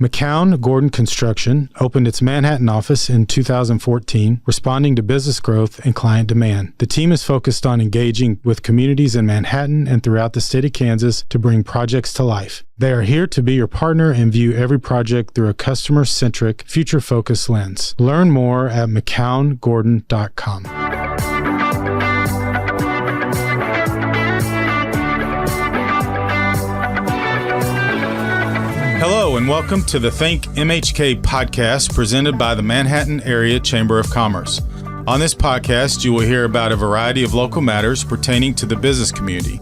McCown Gordon Construction opened its Manhattan office in 2014, responding to business growth and client demand. The team is focused on engaging with communities in Manhattan and throughout the state of Kansas to bring projects to life. They are here to be your partner and view every project through a customer-centric, future-focused lens. Learn more at McCownGordon.com. Hello and welcome to the ThinkMHK Podcast presented by the Manhattan Area Chamber of Commerce. On this podcast, you will hear about a variety of local matters pertaining to the business community.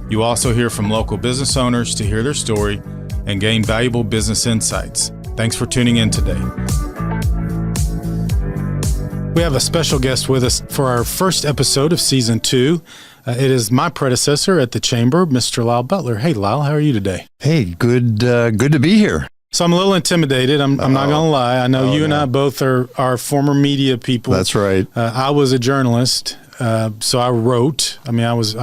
You also hear from local business owners to hear their story and gain valuable business insights. Thanks for tuning in today. We have a special guest with us for our first episode of Season 2. It is my predecessor at the Chamber, Mr. Lyle Bulter. Hey, Lyle, how are you today? Hey, good to be here. So I'm a little intimidated. I'm not going to lie. I know you and I both are former media people. That's right. I was a journalist, so I wrote. I mean, I was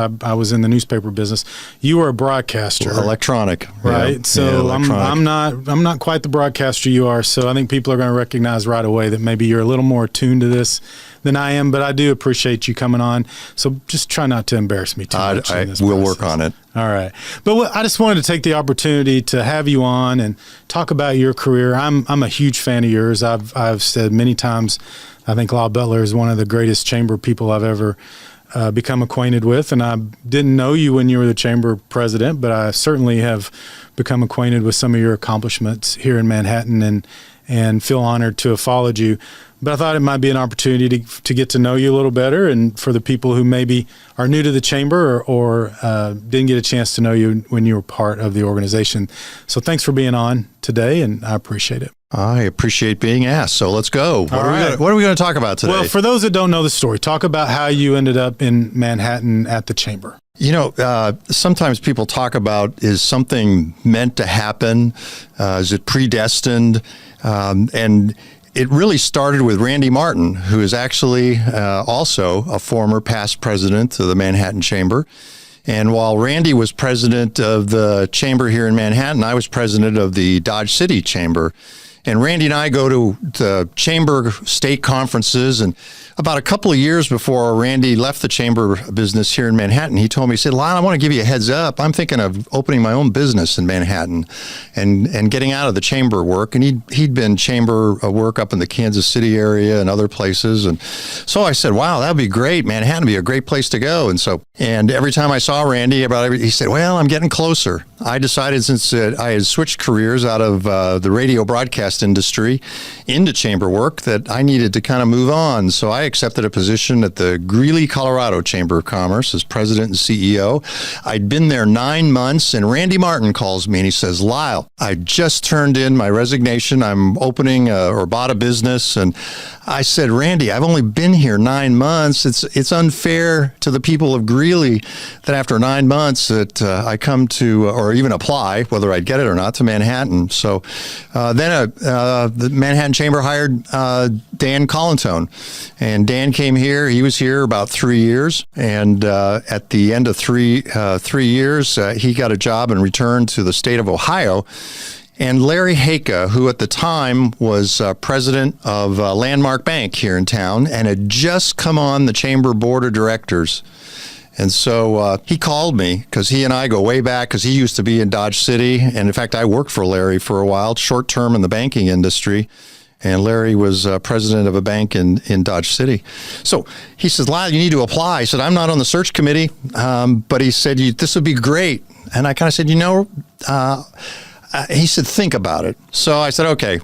in the newspaper business. You were a broadcaster, electronic, right? Yeah. So yeah, I'm not quite the broadcaster you are. So I think people are going to recognize right away that maybe you're a little more attuned to this than I am, but I do appreciate you coming on. So just try not to embarrass me too much. We'll work on it. All right. But I just wanted to take the opportunity to have you on and talk about your career. I'm a huge fan of yours. I've said many times, I think Lyle Bulter is one of the greatest chamber people I've ever become acquainted with. And I didn't know you when you were the chamber president, but I certainly have become acquainted with some of your accomplishments here in Manhattan and feel honored to have followed you. But I thought it might be an opportunity to get to know you a little better, and for the people who maybe are new to the chamber or didn't get a chance to know you when you were part of the organization. So thanks for being on today, and I appreciate it. I appreciate being asked. So let's go. What are we going to talk about today? Well, for those that don't know the story, talk about how you ended up in Manhattan at the Chamber. You know, sometimes people talk about, is something meant to happen? Is it predestined? And it really started with Randy Martin, who is actually also a former past president of the Manhattan Chamber. And while Randy was president of the chamber here in Manhattan, I was president of the Dodge City Chamber. And Randy and I go to the chamber state conferences, and about a couple of years before Randy left the chamber business here in Manhattan, he told me, he said, Lyle, I want to give you a heads up. I'm thinking of opening my own business in Manhattan and getting out of the chamber work. And he'd been chamber work up in the Kansas City area and other places. And so I said, wow, that'd be great. Manhattan would be a great place to go. And every time I saw Randy he said, well, I'm getting closer. I decided, since I had switched careers out of the radio broadcast industry into chamber work, that I needed to kind of move on. So I accepted a position at the Greeley, Colorado Chamber of Commerce as president and CEO. I'd been there 9 months, and Randy Martin calls me and he says, Lyle, I just turned in my resignation. I'm opening or bought a business. And I said, Randy, I've only been here 9 months. It's unfair to the people of Greeley that after 9 months that I come to, or even apply, whether I'd get it or not, to Manhattan. So then the Manhattan Chamber hired Dan Colantone. And Dan came here. He was here about 3 years. And at the end of three years, he got a job and returned to the state of Ohio. And Larry Haka, who at the time was president of Landmark Bank here in town and had just come on the chamber board of directors. And so he called me, because he and I go way back, because he used to be in Dodge City. And in fact, I worked for Larry for a while, short term in the banking industry. And Larry was president of a bank in Dodge City. So he says, Lyle, you need to apply. I said, I'm not on the search committee. But he said, this would be great. And I kind of said, he said, think about it. So I said, okay.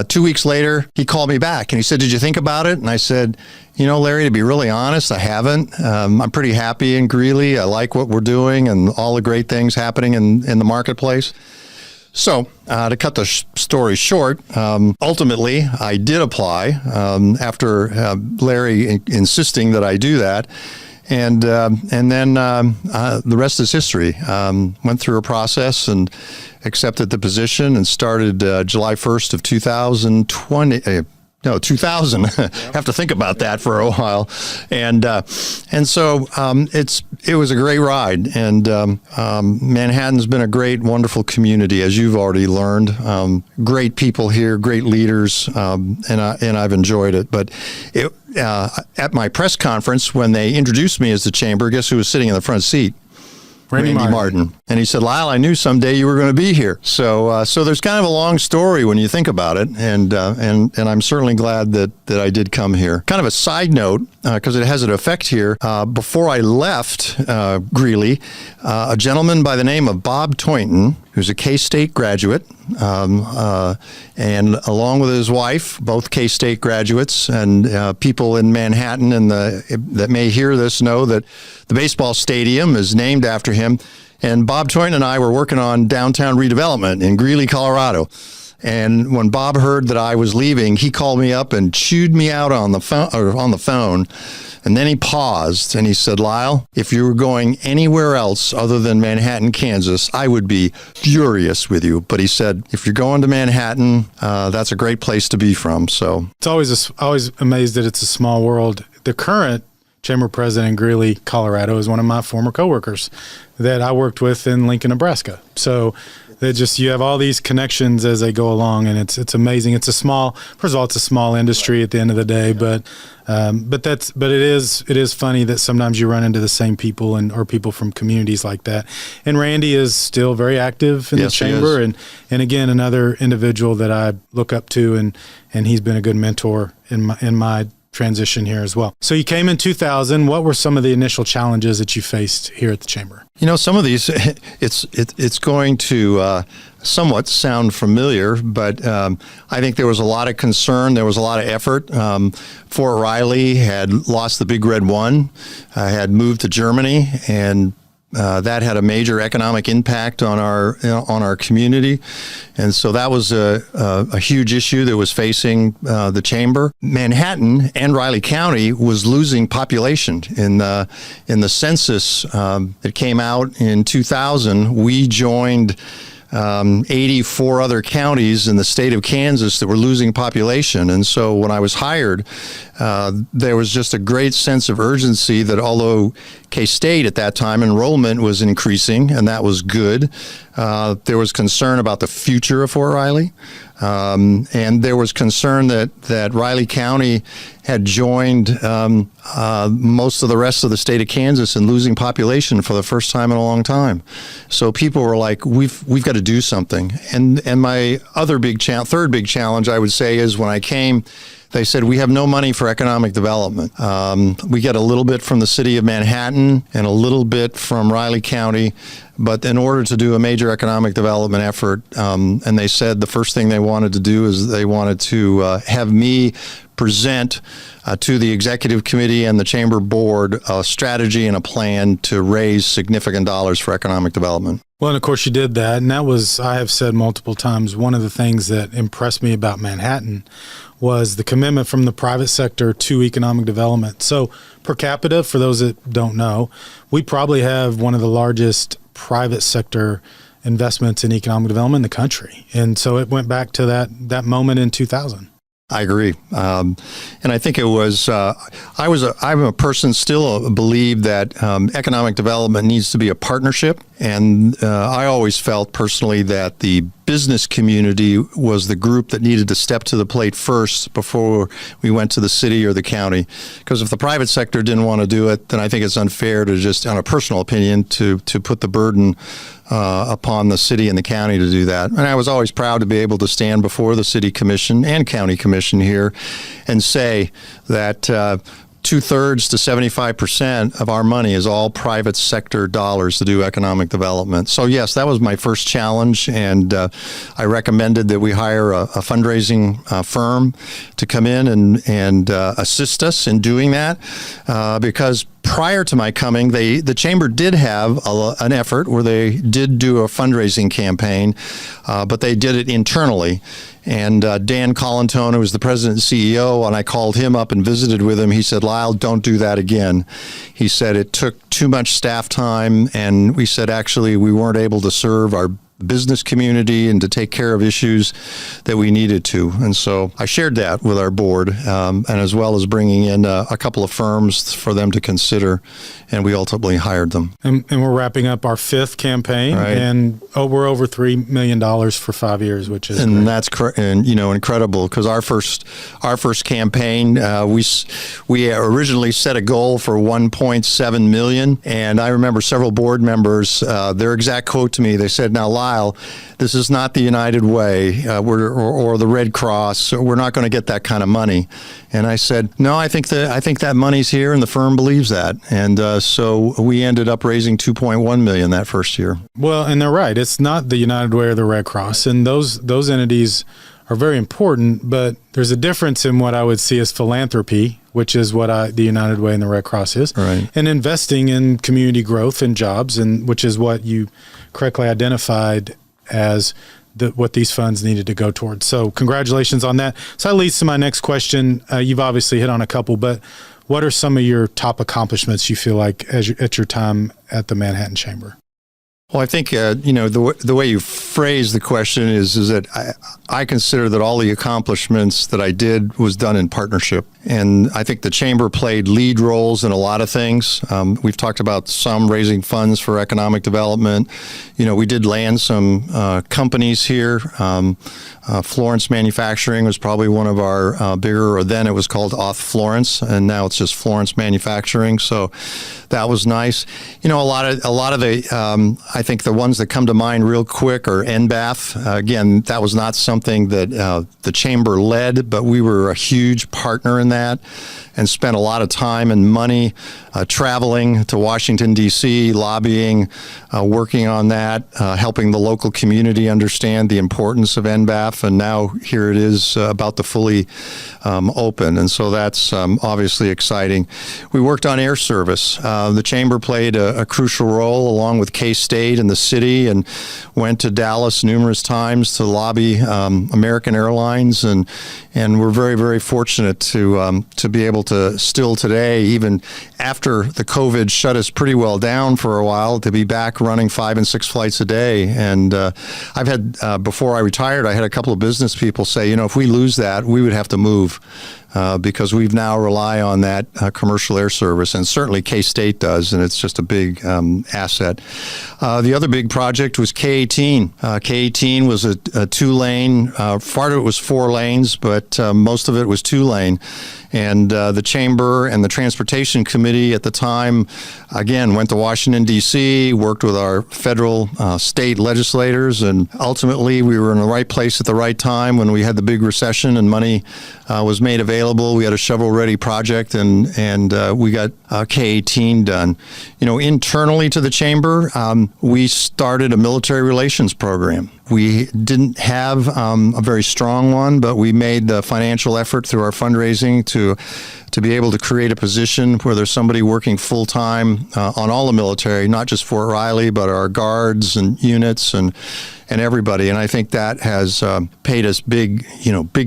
2 weeks later, he called me back and he said, did you think about it? And I said, Larry, to be really honest, I haven't. I'm pretty happy in Greeley. I like what we're doing and all the great things happening in the marketplace. So to cut the story short, ultimately, I did apply after Larry insisting that I do that. And then the rest is history. Went through a process and accepted the position and started July 1st of 2020. No, 2000. Have to think about that for a while, and so it was a great ride, and Manhattan's been a great, wonderful community, as you've already learned. Great people here, great leaders, and I've enjoyed it. But at my press conference, when they introduced me as the chamber, guess who was sitting in the front seat? Randy Martin. And he said, Lyle, I knew someday you were going to be here. So there's kind of a long story when you think about it. And I'm certainly glad that I did come here. Kind of a side note, because it has an effect here. Before I left Greeley, a gentleman by the name of Bob Toynton, who's a K-State graduate, and along with his wife, both K-State graduates, and people in Manhattan and that may hear this know that the baseball stadium is named after him. And Bob Toynton and I were working on downtown redevelopment in Greeley, Colorado. And when Bob heard that I was leaving, he called me up and chewed me out on the phone. And then he paused and he said, Lyle, if you were going anywhere else other than Manhattan, Kansas, I would be furious with you. But he said, if you're going to Manhattan, that's a great place to be from. So it's always amazed that it's a small world. The current chamber president in Greeley, Colorado, is one of my former coworkers that I worked with in Lincoln, Nebraska. So you have all these connections as they go along, and it's amazing. First of all, it's a small industry at the end of the day, but it is funny that sometimes you run into the same people or people from communities like that. And Randy is still very active in the chamber, and again, another individual that I look up to, and he's been a good mentor in my transition here as well. So you came in 2000. What were some of the initial challenges that you faced here at the chamber? Some of these, it's going to somewhat sound familiar, but I think there was a lot of concern. There was a lot of effort. Fort Riley had lost the Big Red One, had moved to Germany, and that had a major economic impact on our community, and so that was a huge issue that was facing the chamber. Manhattan and Riley County was losing population in the census that came out in 2000. We joined 84 other counties in the state of Kansas that were losing population. And so when I was hired, there was just a great sense of urgency that although K-State at that time enrollment was increasing, and that was good, there was concern about the future of Fort Riley. And there was concern that Riley County had joined most of the rest of the state of Kansas in losing population for the first time in a long time. So people were like, we've got to do something. And my other third big challenge, I would say, is when I came, they said, we have no money for economic development. We get a little bit from the city of Manhattan and a little bit from Riley County, but in order to do a major economic development effort, and they said the first thing they wanted to do is they wanted to have me present to the executive committee and the chamber board a strategy and a plan to raise significant dollars for economic development. Well, and of course you did that, and that was, I have said multiple times, one of the things that impressed me about Manhattan was the commitment from the private sector to economic development. So per capita, for those that don't know, we probably have one of the largest private sector investments in economic development in the country. And so it went back to that moment in 2000. I agree. And I think it was, I'm a person still believe that economic development needs to be a partnership. And I always felt personally that the business community was the group that needed to step to the plate first before we went to the city or the county. Because if the private sector didn't want to do it, then I think it's unfair to just, on a personal opinion, to put the burden upon the city and the county to do that. And I was always proud to be able to stand before the city commission and county commission here and say that 2/3 to 75% of our money is all private sector dollars to do economic development. So yes, that was my first challenge, and I recommended that we hire a fundraising firm to come in and assist us in doing that, because prior to my coming, the chamber did have an effort where they did do a fundraising campaign, but they did it internally. And Dan Colantone, who was the president and CEO, and I called him up and visited with him, he said, Lyle, don't do that again. He said it took too much staff time, and we said, actually, we weren't able to serve our business community and to take care of issues that we needed to. And so I shared that with our board, and as well as bringing in a couple of firms for them to consider, and we ultimately hired them. And we're wrapping up our 5th campaign, right. And we're over $3 million for 5 years, which is and great. That's incredible, because our first campaign, we originally set a goal for 1.7 million, and I remember several board members, their exact quote to me, they said, "Now, Lyle, this is not the United Way or the Red Cross. So we're not going to get that kind of money." And I said, "No, I think that money's here, and the firm believes that." And so we ended up raising 2.1 million that first year. Well, and they're right. It's not the United Way or the Red Cross, and those entities are very important. But there's a difference in what I would see as philanthropy, which is what the United Way and the Red Cross is, right, and investing in community growth and jobs, and which is what you correctly identified as what these funds needed to go towards. So congratulations on that. So that leads to my next question. You've obviously hit on a couple, but what are some of your top accomplishments you feel like at your time at the Manhattan Chamber? Well, I think, the way you phrase the question is that I consider that all the accomplishments that I did was done in partnership. And I think the Chamber played lead roles in a lot of things. We've talked about some raising funds for economic development. We did land some companies here. Florence Manufacturing was probably one of our bigger, or then it was called Auth Florence, and now it's just Florence Manufacturing. So that was nice. A lot of the, I think the ones that come to mind real quick are NBAF. Again, that was not something that the Chamber led, but we were a huge partner in that and spent a lot of time and money traveling to Washington, D.C., lobbying, working on that, helping the local community understand the importance of NBAF. And now here it is about to fully open. And so that's obviously exciting. We worked on air service. The Chamber played a crucial role along with K-State and the city, and went to Dallas numerous times to lobby American Airlines. And we're very, very fortunate to be able to still today, even after the COVID shut us pretty well down for a while, to be back running 5 and 6 flights a day. And I've had, before I retired, I had a couple of business people say, if we lose that, we would have to move. Because we've now rely on that commercial air service, and certainly K-State does, and it's just a big asset. The other big project was K-18. K-18 was a 2-lane, part of it was 4 lanes, but most of it was 2-lane. And the Chamber and the Transportation Committee at the time, again, went to Washington, D.C., worked with our federal, state legislators, and ultimately we were in the right place at the right time when we had the big recession and money was made available. We had a shovel-ready project, and we got K-18 done. Internally to the Chamber, we started a military relations program. We didn't have a very strong one, but we made the financial effort through our fundraising to be able to create a position where there's somebody working full-time on all the military, not just Fort Riley, but our guards and units and everybody. And I think that has paid us big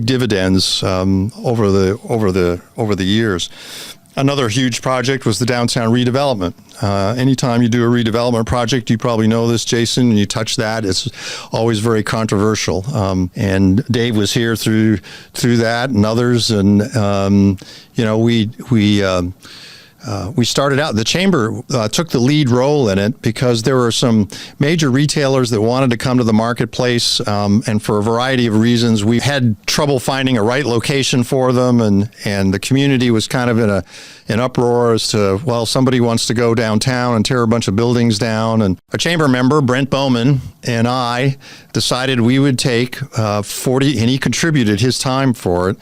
dividends over the years. Another huge project was the downtown redevelopment. Anytime you do a redevelopment project, you probably know this, Jason, and you touch that, it's always very controversial. And Dave was here through that and others, and we started out, the Chamber took the lead role in it because there were some major retailers that wanted to come to the marketplace, and for a variety of reasons, we had trouble finding a right location for them, and the community was kind of in an uproar as to, well, somebody wants to go downtown and tear a bunch of buildings down. And a Chamber member, Brent Bowman, and I decided we would take 40, and he contributed his time for it.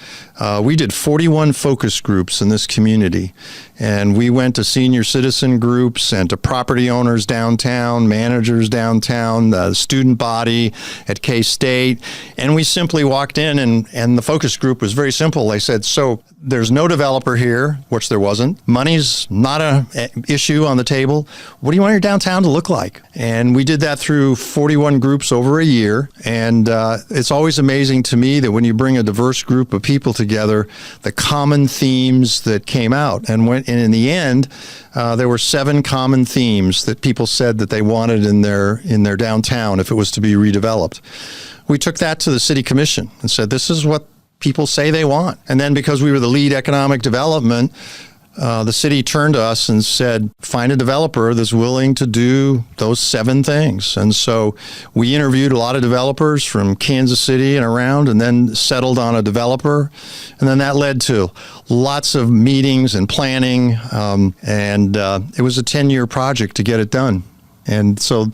We did 41 focus groups in this community. And we went to senior citizen groups and to property owners downtown, managers downtown, the student body at K-State. And we simply walked in, and the focus group was very simple. They said, so there's no developer here, which there wasn't. Money's not an issue on the table. What do you want your downtown to look like? And we did that through 41 groups over a year. And it's always amazing to me that when you bring a diverse group of people together, the common themes that came out. And in the the end, there were 7 common themes that people said that they wanted in their downtown if it was to be redeveloped. We took that to the city commission and said, this is what people say they want. And then because we were the lead economic development, the city turned to us and said, find a developer that's willing to do those 7 things. And so we interviewed a lot of developers from Kansas City and around, and then settled on a developer. And then that led to lots of meetings and planning. And it was a 10-year project to get it done. And so,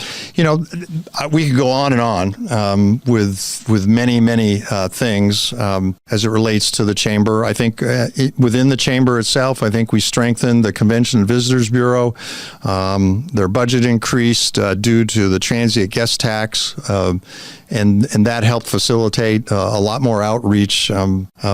we could go on and on with many things as it relates to the chamber. I think within the chamber itself, I think we strengthened the Convention and Visitors Bureau. Their budget increased due to the transient guest tax, and that helped facilitate a lot more outreach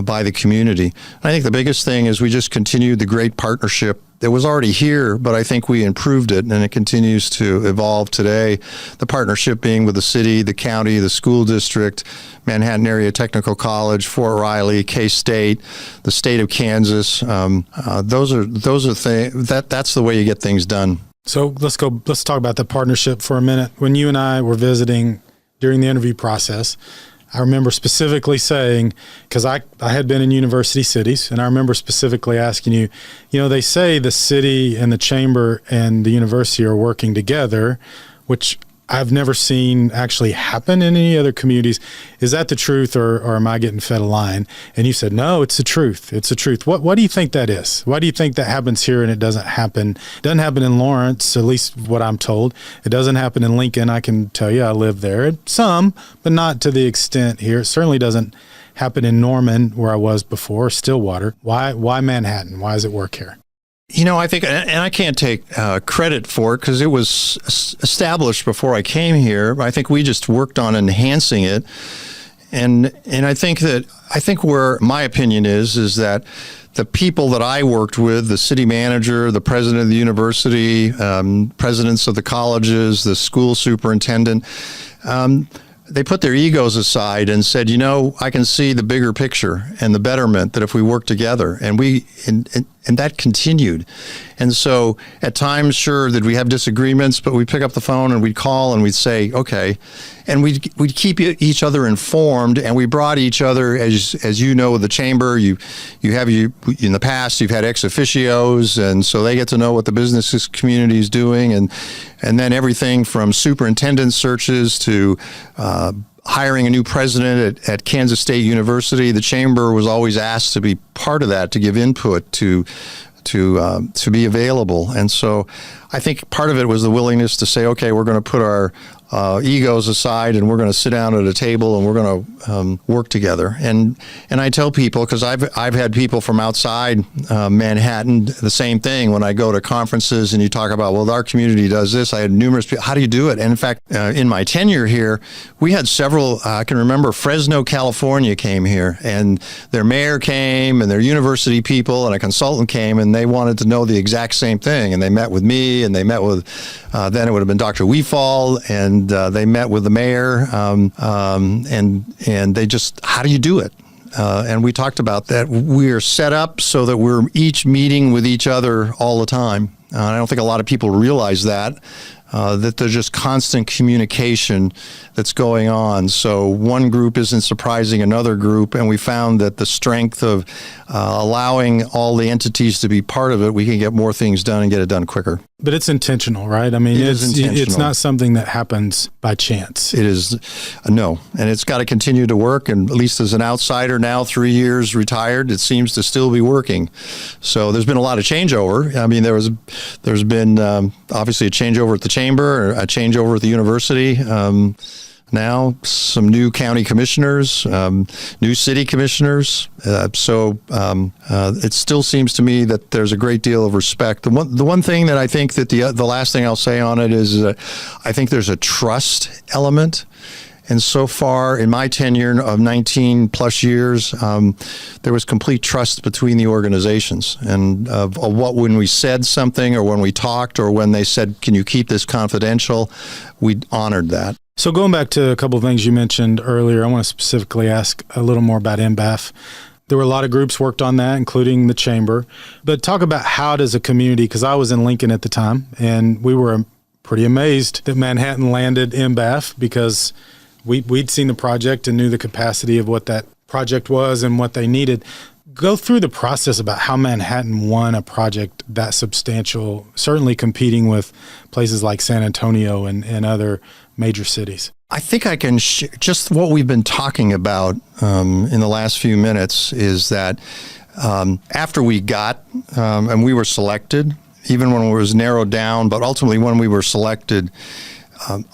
by the community. And I think the biggest thing is we just continued the great partnership that was already here, but I think we improved it, and it continues to evolve today. The partnership being with the city, the county, the school district, Manhattan Area Technical College, Fort Riley, K-State, the state of Kansas. Those are things that's the way you get things done. So let's talk about the partnership for a minute. When you and I were visiting during the interview process, I remember specifically saying, because I had been in university cities, and I remember specifically asking you, they say the city and the chamber and the university are working together, which I've never seen actually happen in any other communities. Is that the truth, or am I getting fed a line? And you said, no, it's the truth. It's the truth. What do you think that is? Why do you think that happens here and it doesn't happen? It doesn't happen in Lawrence, at least what I'm told. It doesn't happen in Lincoln. I can tell you I live there. Some, but not to the extent here. It certainly doesn't happen in Norman, where I was before, Stillwater. Why Manhattan? Why does it work here? I think, and I can't take credit for it because it was established before I came here. I think we just worked on enhancing it, and I think where my opinion is that the people that I worked with, the city manager, the president of the university, presidents of the colleges, the school superintendent, they put their egos aside and said, I can see the bigger picture and the betterment that if we work together, and that continued. And so at times, sure, that we have disagreements, but we pick up the phone and we'd call and we'd say, okay, and we'd keep each other informed, and we brought each other, as you know, with the chamber, you in the past, you've had ex officios, and so they get to know what the business community is doing, and then everything from superintendent searches to hiring a new president at Kansas State University. The chamber was always asked to be part of that, to give input, to be available. And so I think part of it was the willingness to say, okay, we're going to put our egos aside, and we're going to sit down at a table, and we're going to work together. And I tell people, because I've had people from outside Manhattan, the same thing. When I go to conferences and you talk about, well, our community does this, I had numerous people, how do you do it? And in fact, in my tenure here, we had several, I can remember Fresno, California came here, and their mayor came, and their university people and a consultant came, and they wanted to know the exact same thing. And they met with me, and they met with, then it would have been Dr. Weefall, and they met with the mayor, and they just, how do you do it? And we talked about that. We are set up so that we're each meeting with each other all the time. I don't think a lot of people realize that there's just constant communication that's going on. So one group isn't surprising another group, and we found that the strength of allowing all the entities to be part of it, we can get more things done and get it done quicker. But it's intentional, right? I mean, it's not something that happens by chance. It is, no. And it's got to continue to work. And at least as an outsider now, 3 years retired, it seems to still be working. So there's been a lot of changeover. I mean, there's been obviously a changeover at the chamber, a changeover at the university. Now, some new county commissioners, new city commissioners. So it still seems to me that there's a great deal of respect. The one thing that I think that the last thing I'll say on it is that I think there's a trust element. And so far, in my tenure of 19 plus years, there was complete trust between the organizations. And of what, when we said something, or when we talked, or when they said, can you keep this confidential, we honored that. So going back to a couple of things you mentioned earlier, I want to specifically ask a little more about NBAF. There were a lot of groups worked on that, including the chamber. But talk about how does a community, because I was in Lincoln at the time, and we were pretty amazed that Manhattan landed NBAF because we'd seen the project and knew the capacity of what that project was and what they needed. Go through the process about how Manhattan won a project that substantial, certainly competing with places like San Antonio and other major cities. I think I can just what we've been talking about in the last few minutes is that after we got and we were selected, even when it was narrowed down, but ultimately when we were selected,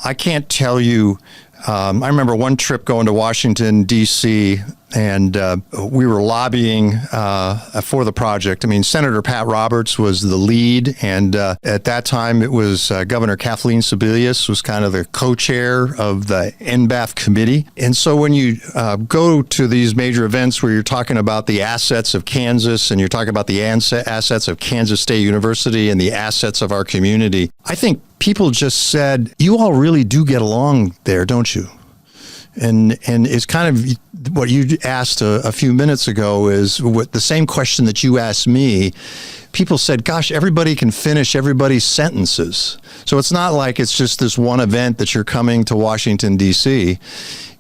I can't tell you. I remember one trip going to Washington, D.C., and we were lobbying for the project. I mean, Senator Pat Roberts was the lead, and at that time it was Governor Kathleen Sebelius was kind of the co-chair of the NBAF committee. And so when you go to these major events where you're talking about the assets of Kansas and you're talking about the assets of Kansas State University and the assets of our community, I think people just said, you all really do get along there, don't you? And it's kind of what you asked a few minutes ago is what the same question that you asked me. People said, gosh, everybody can finish everybody's sentences. So it's not like it's just this one event that you're coming to Washington, D.C.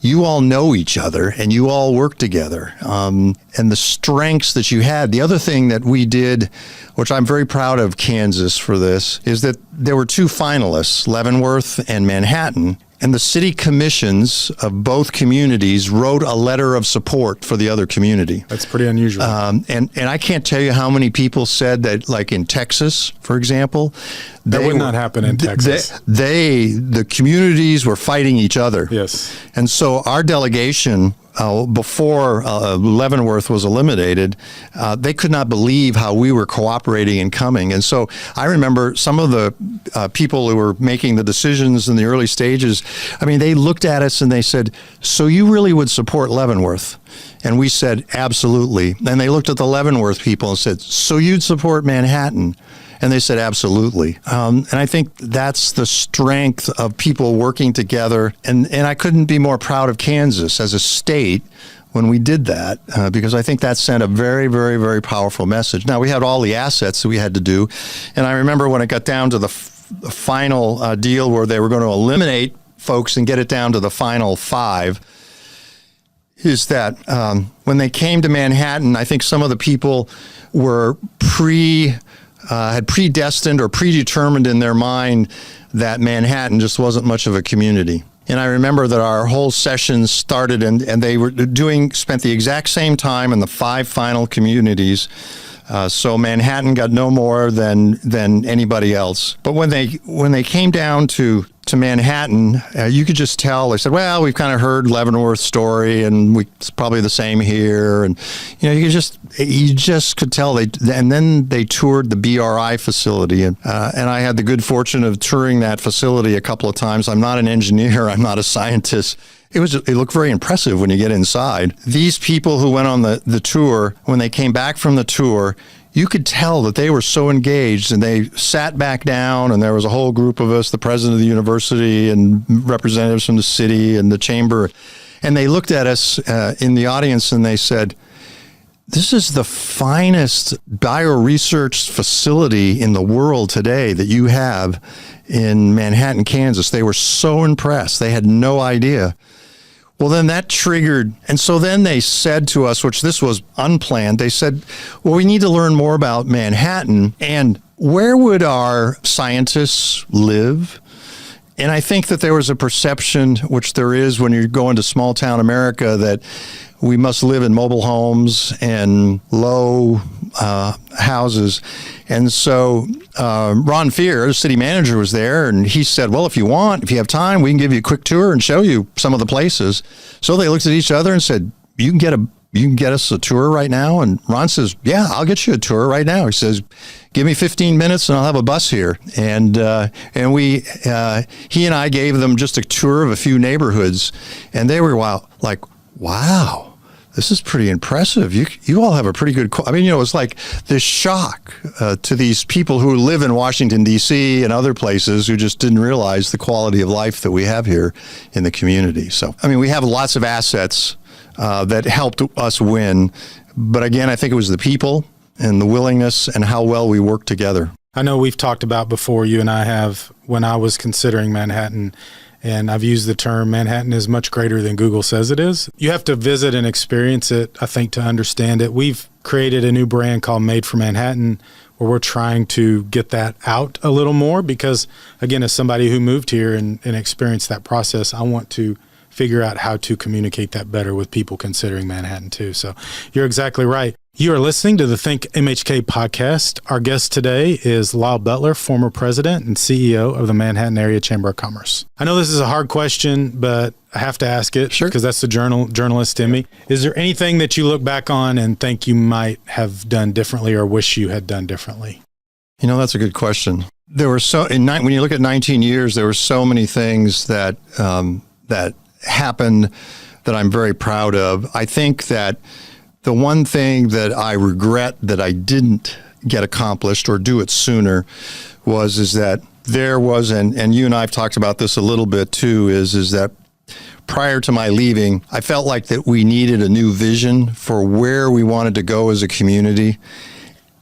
You all know each other and you all work together. And the strengths that you had. The other thing that we did, which I'm very proud of Kansas for this, is that there were two finalists, Leavenworth and Manhattan. And the city commissions of both communities wrote a letter of support for the other community. That's pretty unusual. And I can't tell you how many people said that, like in Texas, for example. That would not happen in Texas. The communities were fighting each other. Yes. And so our delegation, before Leavenworth was eliminated, they could not believe how we were cooperating and coming. And so I remember some of the people who were making the decisions in the early stages, I mean, they looked at us and they said, so you really would support Leavenworth? And we said, absolutely. And they looked at the Leavenworth people and said, so you'd support Manhattan? And they said, absolutely. And I think that's the strength of people working together. And I couldn't be more proud of Kansas as a state when we did that, because I think that sent a very, very, very powerful message. Now, we had all the assets that we had to do. And I remember when it got down to the final deal where they were going to eliminate folks and get it down to the final 5, is that when they came to Manhattan, I think some of the people were had predestined or predetermined in their mind that Manhattan just wasn't much of a community. And I remember that our whole session started and they were spent the exact same time in the 5 final communities. So Manhattan got no more than anybody else. But when they came down to Manhattan, you could just tell. They said, "Well, we've kind of heard Leavenworth's story, and it's probably the same here." And you just could tell. And then they toured the BRI facility, and I had the good fortune of touring that facility a couple of times. I'm not an engineer. I'm not a scientist. It looked very impressive when you get inside. These people who went on the tour, when they came back from the tour, you could tell that they were so engaged, and they sat back down, and there was a whole group of us, the president of the university and representatives from the city and the chamber, and they looked at us in the audience and they said, "This is the finest bioresearch facility in the world today that you have in Manhattan, Kansas." They were so impressed. They had no idea. Well, then that triggered, and so then they said to us, which this was unplanned, they said, well, we need to learn more about Manhattan, and where would our scientists live? And I think that there was a perception, which there is when you go into small town America, that we must live in mobile homes and low houses. And so Ron Fear, the city manager, was there, and he said, well, if you have time, we can give you a quick tour and show you some of the places. So they looked at each other and said, you can get us a tour right now? And Ron says, yeah, I'll get you a tour right now. He says, give me 15 minutes and I'll have a bus here. And he and I gave them just a tour of a few neighborhoods, and they were wow, this is pretty impressive. You all have a pretty good, it was like this shock to these people who live in Washington, D.C. and other places who just didn't realize the quality of life that we have here in the community. So, we have lots of assets. that helped us win. But again, I think it was the people and the willingness and how well we worked together. I know we've talked about before, you and I have, when I was considering Manhattan, and I've used the term Manhattan is much greater than Google says it is. You have to visit and experience it, I think, to understand it. We've created a new brand called Made for Manhattan, where we're trying to get that out a little more because, again, as somebody who moved here and experienced that process, I want to figure out how to communicate that better with people considering Manhattan too. So you're exactly right. You are listening to the ThinkMHK Podcast. Our guest today is Lyle Bulter, former president and CEO of the Manhattan Area Chamber of Commerce. I know this is a hard question, but I have to ask it because that's the journalist in me. Is there anything that you look back on and think you might have done differently or wish you had done differently? You know, that's a good question. There were when you look at 19 years, there were so many things that that happened that I'm very proud of. I think that the one thing that I regret that I didn't get accomplished or do it sooner is that there was, and you and I have talked about this a little bit too, is that prior to my leaving, I felt like that we needed a new vision for where we wanted to go as a community.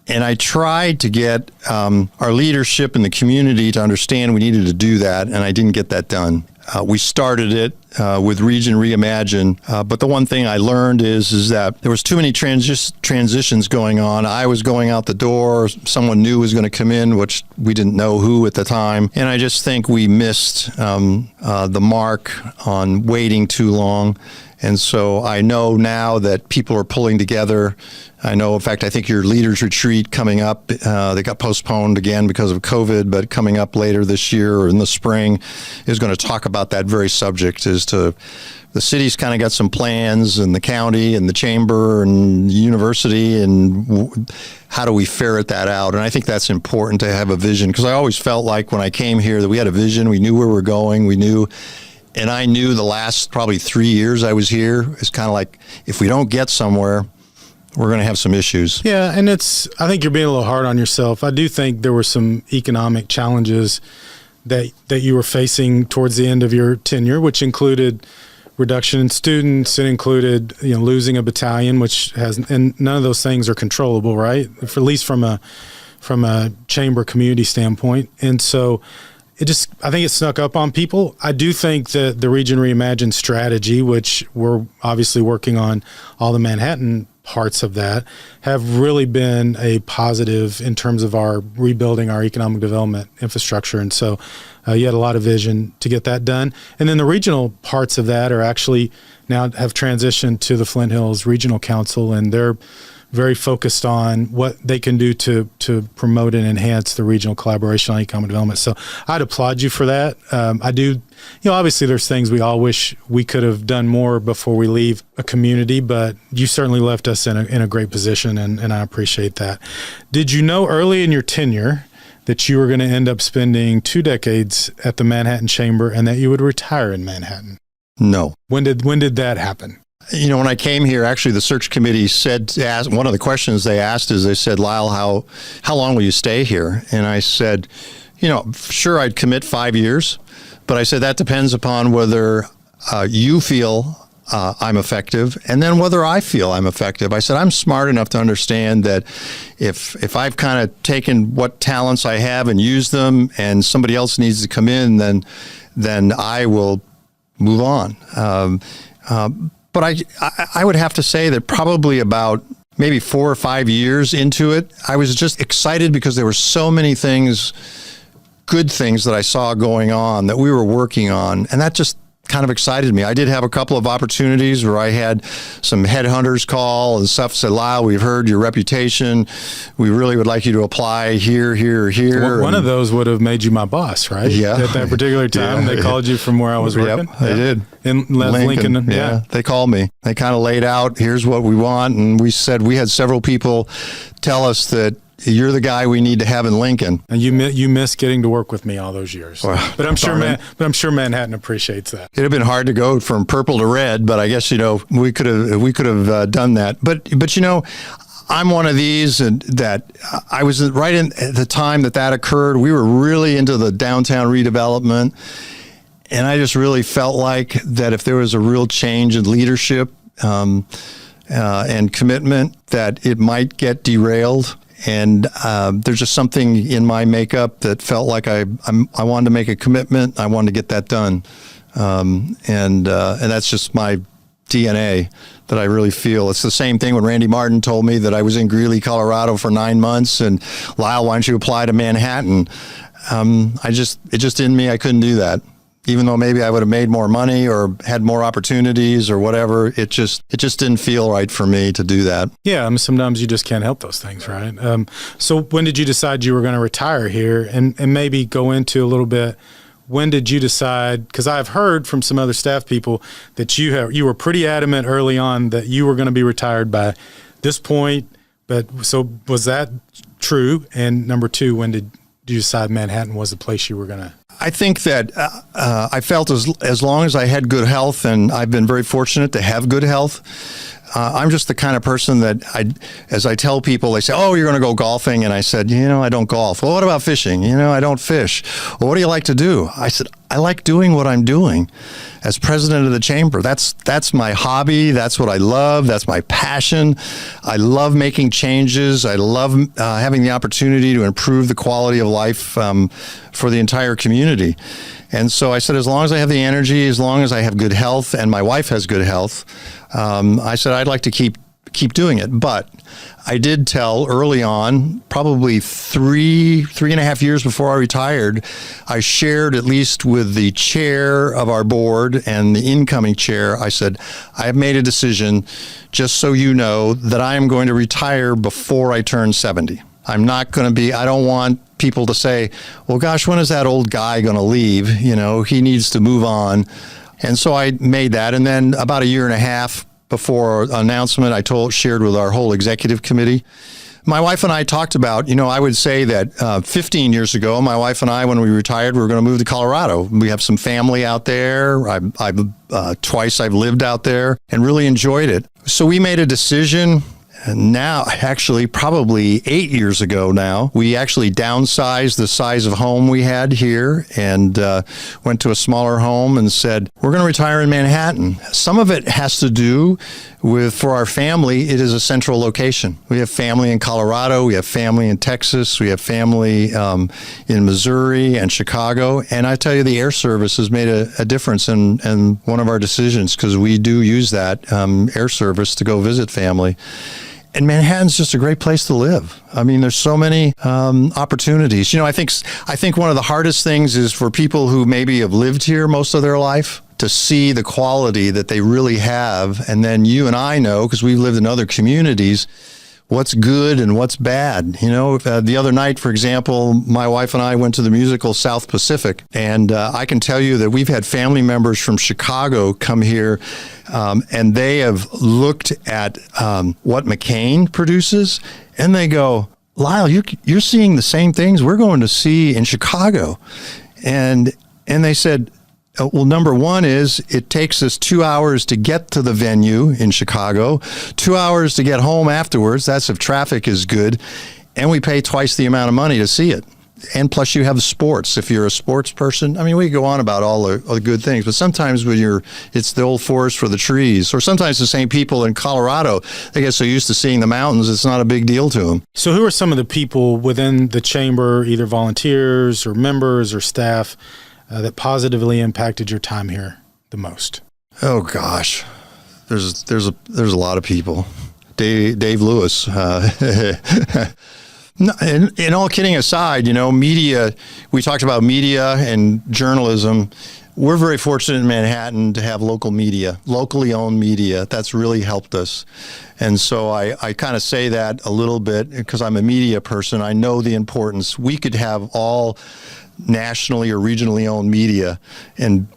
And I tried to get our leadership in the community to understand we needed to do that, and I didn't get that done. We started it with Region Reimagine, but the one thing I learned is that there was too many transitions going on. I was going out the door, someone new was going to come in, which we didn't know who at the time, and I just think we missed the mark on waiting too long. And so I know now that people are pulling together. I know, in fact, I think your leaders retreat coming up, they got postponed again because of COVID, but coming up later this year or in the spring is going to talk about that very subject as to the city's kind of got some plans, and the county and the chamber and the university, and how do we ferret that out? And I think that's important to have a vision, because I always felt like when I came here that we had a vision, we knew where we're going, and I knew the last probably 3 years I was here, it's kind of like, if we don't get somewhere, we're going to have some issues. Yeah, and I think you're being a little hard on yourself. I do think there were some economic challenges that you were facing towards the end of your tenure, which included reduction in students. It included, losing a battalion, and none of those things are controllable, right? At least from a chamber community standpoint. And so I think it snuck up on people. I do think that the Region Reimagine strategy, which we're obviously working on all the Manhattan parts of that, have really been a positive in terms of our rebuilding our economic development infrastructure. And so you had a lot of vision to get that done. And then the regional parts of that are actually now have transitioned to the Flint Hills Regional Council, and they're very focused on what they can do to promote and enhance the regional collaboration on economic development. So I'd applaud you for that. I do, obviously there's things we all wish we could have done more before we leave a community, but you certainly left us in a great position, and I appreciate that. Did you know early in your tenure that you were going to end up spending 2 decades at the Manhattan Chamber and that you would retire in Manhattan? No. When did that happen? When I came here, actually, the search committee asked one of the questions they asked is, they said, Lyle, how long will you stay here? And I said, sure, I'd commit 5 years, but I said that depends upon whether you feel I'm effective, and then whether I feel I'm effective. I said, I'm smart enough to understand that if I've kind of taken what talents I have and used them, and somebody else needs to come in, then I will move on. But I would have to say that probably about maybe 4 or 5 years into it, I was just excited because there were so many things, good things that I saw going on that we were working on. And that just kind of excited me. I did have a couple of opportunities where I had some headhunters call and stuff, said, Lyle, we've heard your reputation. We really would like you to apply here, here, here. Well, one of those would have made you my boss, right? Yeah. At that particular time, they called you from where I was working. Yep, they did. In Lincoln. Yeah, they called me. They kind of laid out, here's what we want. And we had several people tell us that you're the guy we need to have in Lincoln. And you miss getting to work with me all those years. Well, but I'm sure Manhattan appreciates that. It'd have been hard to go from purple to red, but I guess we could have done that. But I'm one of these, and that I was right in at the time that occurred. We were really into the downtown redevelopment, and I just really felt like that if there was a real change in leadership and commitment that it might get derailed. And there's just something in my makeup that felt like I wanted to make a commitment. I wanted to get that done. And that's just my DNA that I really feel. It's the same thing when Randy Martin told me that I was in Greeley, Colorado for 9 months, and Lyle, why don't you apply to Manhattan? It just in me, I couldn't do that. Even though maybe I would have made more money or had more opportunities or whatever, it just didn't feel right for me to do that. Yeah, sometimes you just can't help those things, right? So when did you decide you were going to retire here, and maybe go into a little bit? When did you decide? Because I've heard from some other staff people that you were pretty adamant early on that you were going to be retired by this point. But so was that true? And number two, when did you decide Manhattan was the place you were going to? I think that I felt as long as I had good health, and I've been very fortunate to have good health. I'm just the kind of person that as I tell people, they say, "Oh, you're going to go golfing," and I said, I don't golf. Well, what about fishing? I don't fish. Well, what do you like to do? I said, I like doing what I'm doing as president of the chamber. That's my hobby. That's what I love. That's my passion. I love making changes. I love having the opportunity to improve the quality of life for the entire community. And so I said, as long as I have the energy, as long as I have good health, and my wife has good health, I said I'd like to keep doing it. But I did tell early on, probably three and a half years before I retired, I shared at least with the chair of our board and the incoming chair, I said, I have made a decision, just so you know, that I am going to retire before I turn 70. I'm not going to be, I don't want people to say, well, gosh, when is that old guy going to leave? He needs to move on. And so I made that. And then about a year and a half before announcement, I shared with our whole executive committee. My wife and I talked about, I would say that 15 years ago, my wife and I, when we retired, we were going to move to Colorado. We have some family out there. Twice I've lived out there and really enjoyed it. So we made a decision. And now, actually, probably 8 years ago now, we actually downsized the size of home we had here and went to a smaller home and said, we're going to retire in Manhattan. Some of it has to do with, for our family, it is a central location. We have family in Colorado, we have family in Texas, we have family in Missouri and Chicago. And I tell you, the air service has made a difference in one of our decisions, because we do use that air service to go visit family. And Manhattan's just a great place to live. There's so many opportunities. I think one of the hardest things is for people who maybe have lived here most of their life to see the quality that they really have. And then you and I know, because we've lived in other communities, what's good and what's bad. The other night, for example, my wife and I went to the musical South Pacific, and I can tell you that we've had family members from Chicago come here, and they have looked at what McCain produces, and they go, Lyle, you're seeing the same things we're going to see in Chicago. And they said, well, number one is it takes us 2 hours to get to the venue in Chicago, 2 hours to get home afterwards. That's if traffic is good. And we pay twice the amount of money to see it. And plus you have sports. If you're a sports person, we go on about all the good things, but sometimes when it's the old forest for the trees, or sometimes the same people in Colorado, they get so used to seeing the mountains, it's not a big deal to them. So who are some of the people within the chamber, either volunteers or members or staff, that positively impacted your time here the most? Oh gosh, there's a lot of people. Dave Lewis. In all kidding aside, media. We talked about media and journalism. We're very fortunate in Manhattan to have local media, locally owned media. That's really helped us. And so I kind of say that a little bit because I'm a media person. I know the importance. We could have all nationally or regionally owned media, and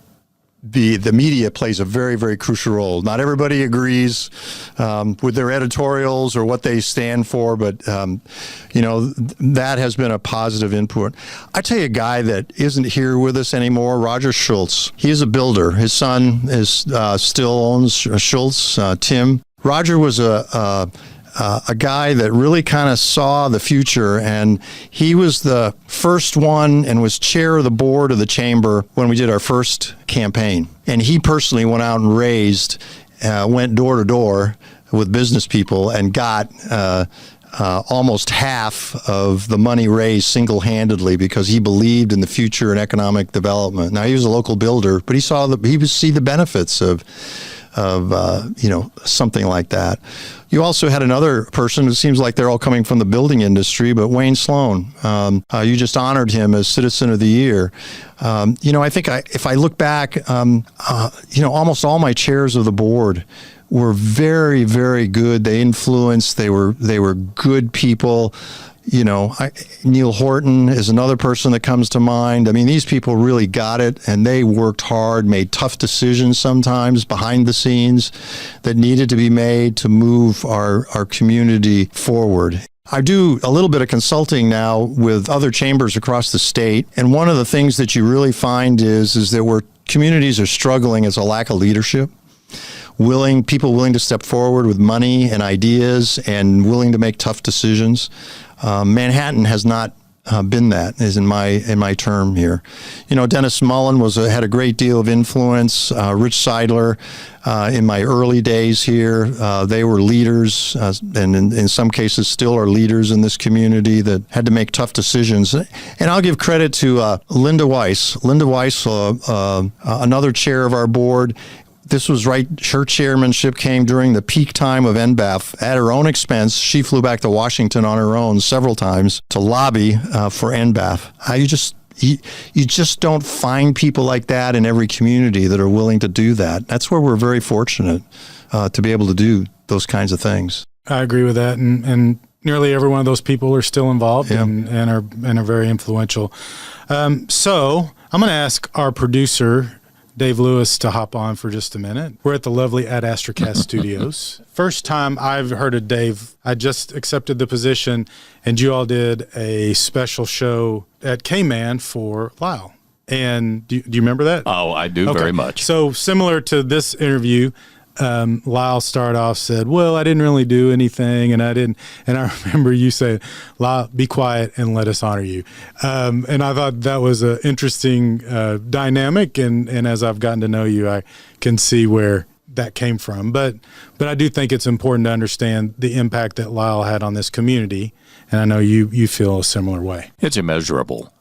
the media plays a very, very crucial role. Not everybody agrees with their editorials or what they stand for, but that has been a positive input. I tell you a guy that isn't here with us anymore, Roger Schultz. He is a builder. His son still owns Schultz, Tim. Roger was a guy that really kind of saw the future, and he was the first one and was chair of the board of the chamber when we did our first campaign. And he personally went out and raised went door to door with business people and got almost half of the money raised single-handedly because he believed in the future and economic development. Now, he was a local builder, but he would see the benefits of something like that. You also had another person, it seems like they're all coming from the building industry, but Wayne Sloan, you just honored him as Citizen of the Year. I think if I look back, almost all my chairs of the board were very, very good. They influenced, they were good people. Neil Horton is another person that comes to mind. I mean, these people really got it, and they worked hard, made tough decisions sometimes behind the scenes that needed to be made to move our community forward. I do a little bit of consulting now with other chambers across the state, and one of the things that you really find is that where communities are struggling is a lack of leadership. People willing to step forward with money and ideas and willing to make tough decisions. Manhattan has not been that, is in my term here. Dennis Mullen had a great deal of influence. Rich Seidler, in my early days here, they were leaders, and in some cases still are leaders in this community that had to make tough decisions. And I'll give credit to Linda Weiss. Linda Weiss, another chair of our board. This was right, her chairmanship came during the peak time of NBAF. At her own expense, she flew back to Washington on her own several times to lobby for NBAF. You just don't find people like that in every community that are willing to do that. That's where we're very fortunate to be able to do those kinds of things. I agree with that, and nearly every one of those people are still involved and are very influential. So I'm going to ask our producer, Dave Lewis, to hop on for just a minute. We're at the lovely Ad Astracast Studios. First time I've heard of Dave. I just accepted the position, and you all did a special show at K-Man for Lyle. And do you remember that? Oh, I do very much. So similar to this interview, Lyle started off, said, well, I didn't really do anything, and I remember you saying, Lyle, be quiet and let us honor you. And I thought that was an interesting dynamic, and as I've gotten to know you, I can see where that came from. But I do think it's important to understand the impact that Lyle had on this community, and I know you feel a similar way. It's immeasurable.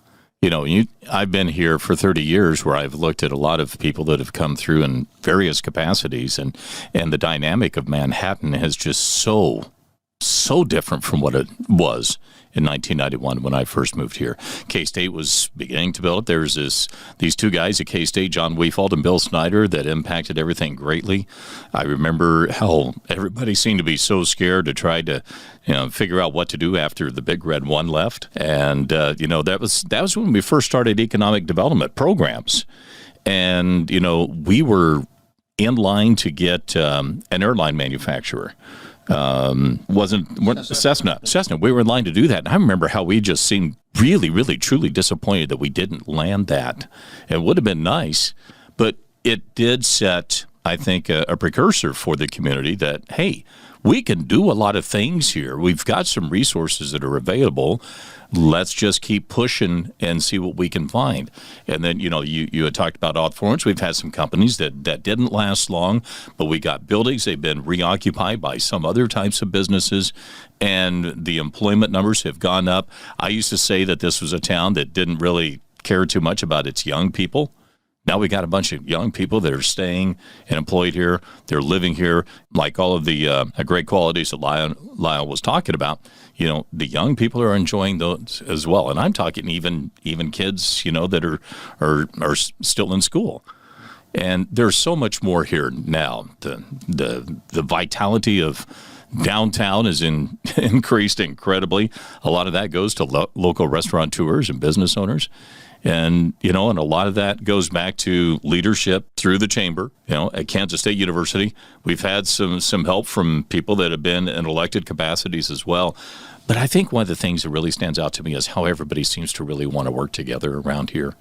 I've been here for 30 years where I've looked at a lot of people that have come through in various capacities, and the dynamic of Manhattan is just so different from what it was in 1991 when I first moved here. K-State was beginning to build. There's these two guys at K-State, John Weefald and Bill Snyder, that impacted everything greatly. I remember how everybody seemed to be so scared to try to figure out what to do after the Big Red One left. And, that was when we first started economic development programs. And, we were in line to get an airline manufacturer. Cessna. We were in line to do that. And I remember how we just seemed really, really, truly disappointed that we didn't land that. It would have been nice, but it did set, I think, a precursor for the community that, hey, we can do a lot of things here. We've got some resources that are available. Let's just keep pushing and see what we can find. And then, you had talked about auditoriums. We've had some companies that didn't last long, but we got buildings. They've been reoccupied by some other types of businesses, and the employment numbers have gone up. I used to say that this was a town that didn't really care too much about its young people. Now we got a bunch of young people that are staying and employed here. They're living here, like all of the great qualities that Lyle was talking about. The young people are enjoying those as well. And I'm talking even kids, that are still in school. And there's so much more here now. The vitality of downtown is increased incredibly. A lot of that goes to local restaurateurs and business owners. And, and a lot of that goes back to leadership through the chamber. At Kansas State University, we've had some help from people that have been in elected capacities as well. But I think one of the things that really stands out to me is how everybody seems to really want to work together around here.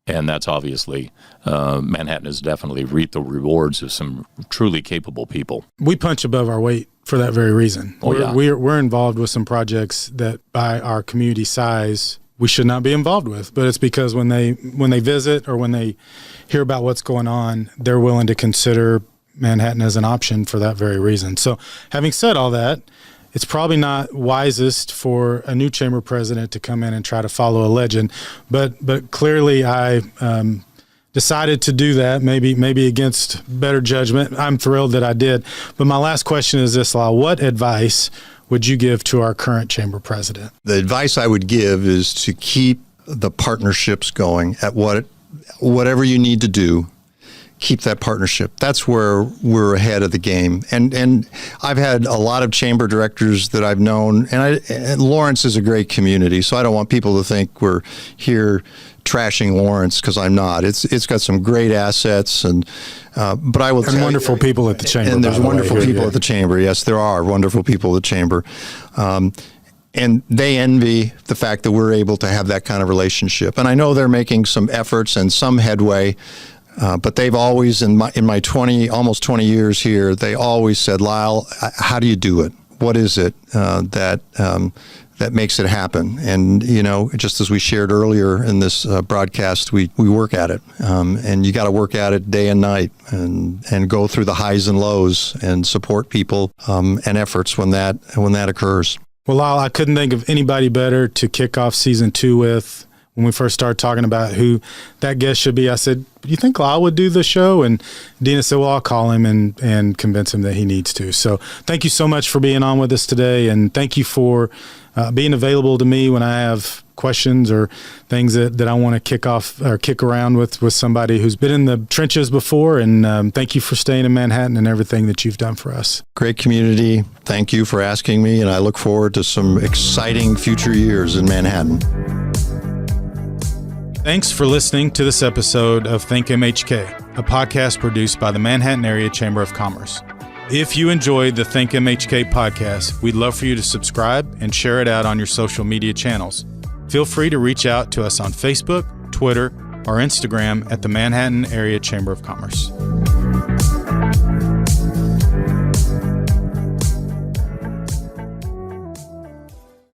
And that's obviously, Manhattan has definitely reaped the rewards of some truly capable people. We punch above our weight for that very reason. We're involved with some projects that by our community size we should not be involved with, but it's because when they visit or when they hear about what's going on, they're willing to consider Manhattan as an option for that very reason. So having said all that, it's probably not wisest for a new chamber president to come in and try to follow a legend, but clearly I decided to do that, maybe against better judgment. I'm thrilled that I did. But my last question is this, Lyle. What advice would you give to our current chamber president? The advice I would give is to keep the partnerships going at whatever you need to do. Keep that partnership. That's where we're ahead of the game. And I've had a lot of chamber directors that I've known, and Lawrence is a great community, so I don't want people to think we're here trashing Lawrence, because I'm not. It's got some great assets, but I will. And wonderful people at the chamber. And there's wonderful people at the chamber. Yes, there are wonderful people at the chamber. And they envy the fact that we're able to have that kind of relationship. And I know they're making some efforts and some headway. But they've always, in my almost 20 years here, they always said, Lyle, how do you do it? What is it that makes it happen? And, just as we shared earlier in this broadcast, we work at it. And you got to work at it day and night and go through the highs and lows and support people and efforts when that occurs. Well, Lyle, I couldn't think of anybody better to kick off season 2 with. When we first started talking about who that guest should be, I said, you think Lyle would do the show? And Dina said, well, I'll call him and convince him that he needs to. So thank you so much for being on with us today. And thank you for being available to me when I have questions or things that I want to kick off or kick around with somebody who's been in the trenches before. And thank you for staying in Manhattan and everything that you've done for us. Great community. Thank you for asking me. And I look forward to some exciting future years in Manhattan. Thanks for listening to this episode of ThinkMHK, a podcast produced by the Manhattan Area Chamber of Commerce. If you enjoyed the ThinkMHK podcast, we'd love for you to subscribe and share it out on your social media channels. Feel free to reach out to us on Facebook, Twitter, or Instagram at the Manhattan Area Chamber of Commerce.